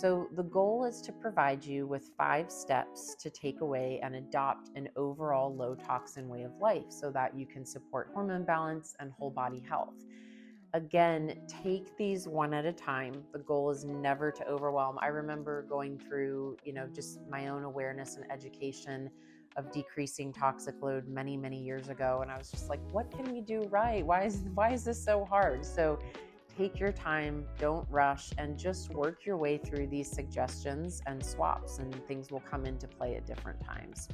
So the goal is to provide you with 5 steps to take away and adopt an overall low toxin way of life so that you can support hormone balance and whole body health. Again, take these one at a time. The goal is never to overwhelm. I remember going through, just my own awareness and education of decreasing toxic load many, many years ago. And I was just like, what can we do right? Why is this so hard? So take your time, don't rush, and just work your way through these suggestions and swaps, and things will come into play at different times.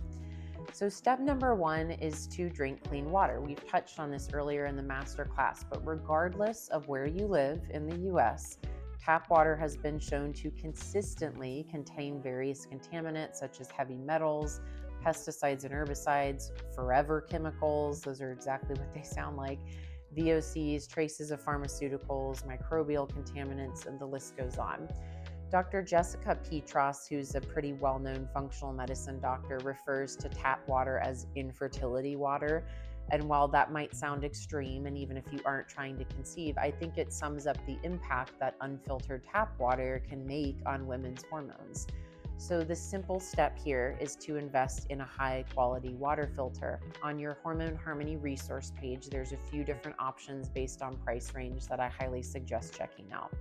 So step number 1 is to drink clean water. We've touched on this earlier in the master class, but regardless of where you live in the US, tap water has been shown to consistently contain various contaminants such as heavy metals, pesticides and herbicides, forever chemicals, those are exactly what they sound like, VOCs, traces of pharmaceuticals, microbial contaminants, and the list goes on. Dr. Jessica Petros, who's a pretty well-known functional medicine doctor, refers to tap water as infertility water. And while that might sound extreme, and even if you aren't trying to conceive, I think it sums up the impact that unfiltered tap water can make on women's hormones. So the simple step here is to invest in a high quality water filter. On your Hormone Harmony resource page, there's a few different options based on price range that I highly suggest checking out.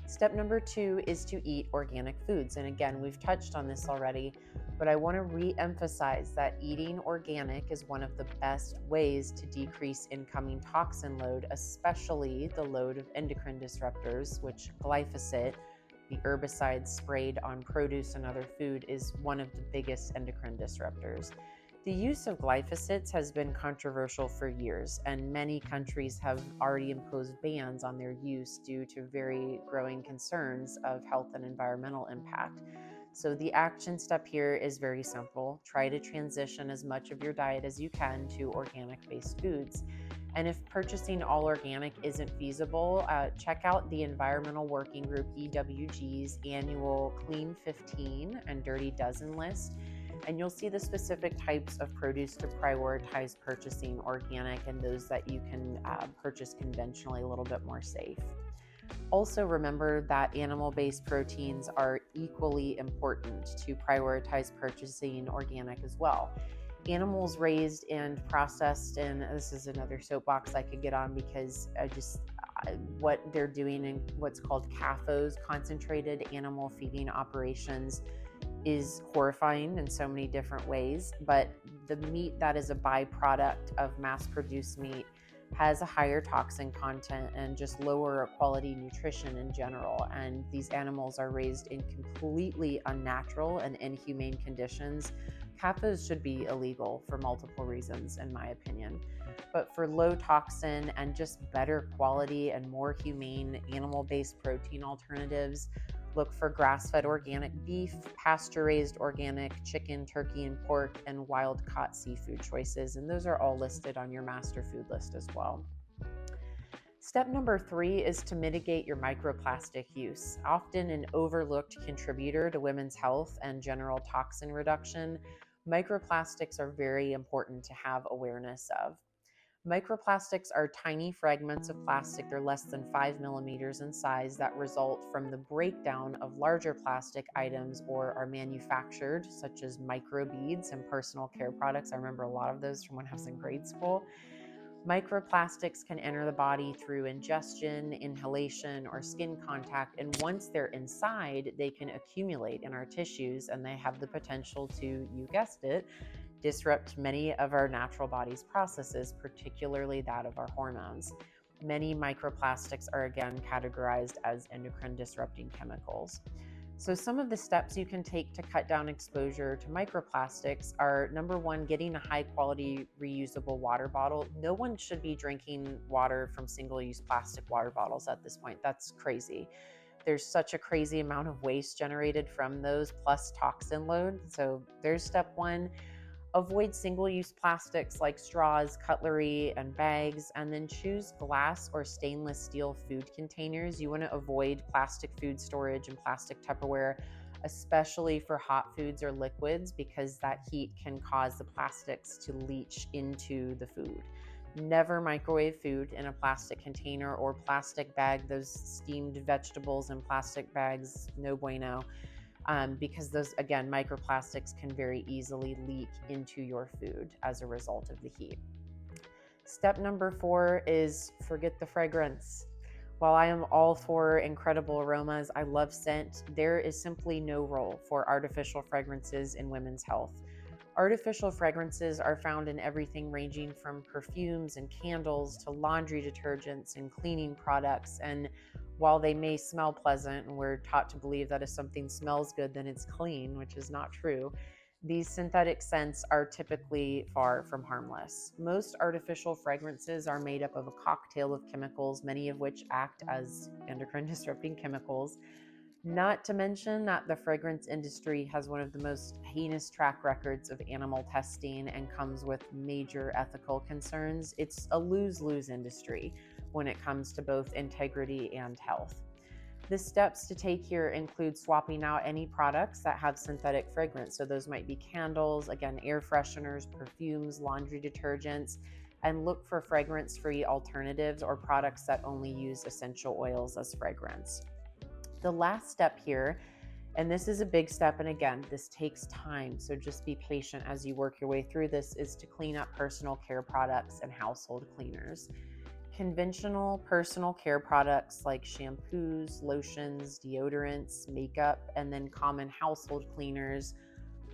Step number 2 is to eat organic foods. And again, we've touched on this already, but I want to re-emphasize that eating organic is one of the best ways to decrease incoming toxin load, especially the load of endocrine disruptors, which glyphosate, the herbicide sprayed on produce and other food, is one of the biggest endocrine disruptors. The use of glyphosates has been controversial for years, and many countries have already imposed bans on their use due to very growing concerns of health and environmental impact. So the action step here is very simple. Try to transition as much of your diet as you can to organic-based foods. And if purchasing all organic isn't feasible, check out the Environmental Working Group EWG's annual Clean 15 and Dirty Dozen list, and you'll see the specific types of produce to prioritize purchasing organic and those that you can purchase conventionally, a little bit more safe. Also remember that animal-based proteins are equally important to prioritize purchasing organic as well. Animals raised and processed, and this is another soapbox I could get on because what they're doing in what's called CAFOs, concentrated animal feeding operations, is horrifying in so many different ways. But the meat that is a byproduct of mass-produced meat has a higher toxin content and just lower quality nutrition in general. And these animals are raised in completely unnatural and inhumane conditions. CAFOs should be illegal for multiple reasons, in my opinion. But for low toxin and just better quality and more humane animal-based protein alternatives, look for grass-fed organic beef, pasture-raised organic chicken, turkey, and pork, and wild-caught seafood choices. And those are all listed on your master food list as well. Step number 3 is to mitigate your microplastic use. Often an overlooked contributor to women's health and general toxin reduction, microplastics are very important to have awareness of. Microplastics are tiny fragments of plastic. They're less than 5 millimeters in size that result from the breakdown of larger plastic items or are manufactured, such as microbeads and personal care products. I remember a lot of those from when I was in grade school. Microplastics can enter the body through ingestion, inhalation, or skin contact, and once they're inside, they can accumulate in our tissues, and they have the potential to, you guessed it, disrupt many of our natural body's processes, particularly that of our hormones. Many microplastics are again categorized as endocrine disrupting chemicals. So some of the steps you can take to cut down exposure to microplastics are, number 1, getting a high quality reusable water bottle. No one should be drinking water from single-use plastic water bottles at this point. That's crazy. There's such a crazy amount of waste generated from those, plus toxin load. So there's step 1. Avoid single-use plastics like straws, cutlery, and bags, and then choose glass or stainless steel food containers. You want to avoid plastic food storage and plastic Tupperware, especially for hot foods or liquids, because that heat can cause the plastics to leach into the food. Never microwave food in a plastic container or plastic bag. Those steamed vegetables in plastic bags, no bueno, because those, again, microplastics can very easily leak into your food as a result of the heat. Step number 4 is forget the fragrance. While I am all for incredible aromas, I love scent, there is simply no role for artificial fragrances in women's health. Artificial fragrances are found in everything ranging from perfumes and candles to laundry detergents and cleaning products. And while they may smell pleasant, and we're taught to believe that if something smells good, then it's clean, which is not true, these synthetic scents are typically far from harmless. Most artificial fragrances are made up of a cocktail of chemicals, many of which act as endocrine disrupting chemicals. Not to mention that the fragrance industry has one of the most heinous track records of animal testing and comes with major ethical concerns. It's a lose-lose industry when it comes to both integrity and health. The steps to take here include swapping out any products that have synthetic fragrance. So those might be candles, again, air fresheners, perfumes, laundry detergents, and look for fragrance-free alternatives or products that only use essential oils as fragrance. The last step here, and this is a big step, and again, this takes time, so just be patient as you work your way through this, is to clean up personal care products and household cleaners. Conventional personal care products like shampoos, lotions, deodorants, makeup, and then common household cleaners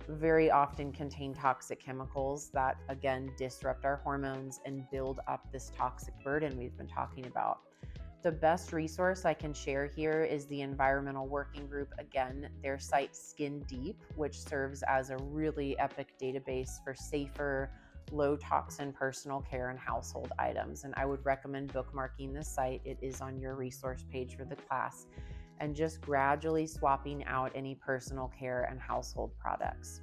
very often contain toxic chemicals that, again, disrupt our hormones and build up this toxic burden we've been talking about. The best resource I can share here is the Environmental Working Group. Again, their site Skin Deep, which serves as a really epic database for safer, low toxin personal care and household items. And I would recommend bookmarking this site. It is on your resource page for the class, and just gradually swapping out any personal care and household products.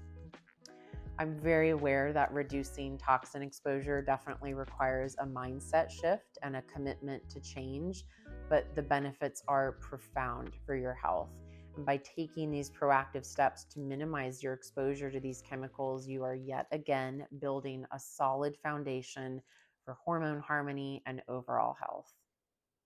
I'm very aware that reducing toxin exposure definitely requires a mindset shift and a commitment to change, but the benefits are profound for your health. And by taking these proactive steps to minimize your exposure to these chemicals, you are yet again building a solid foundation for hormone harmony and overall health.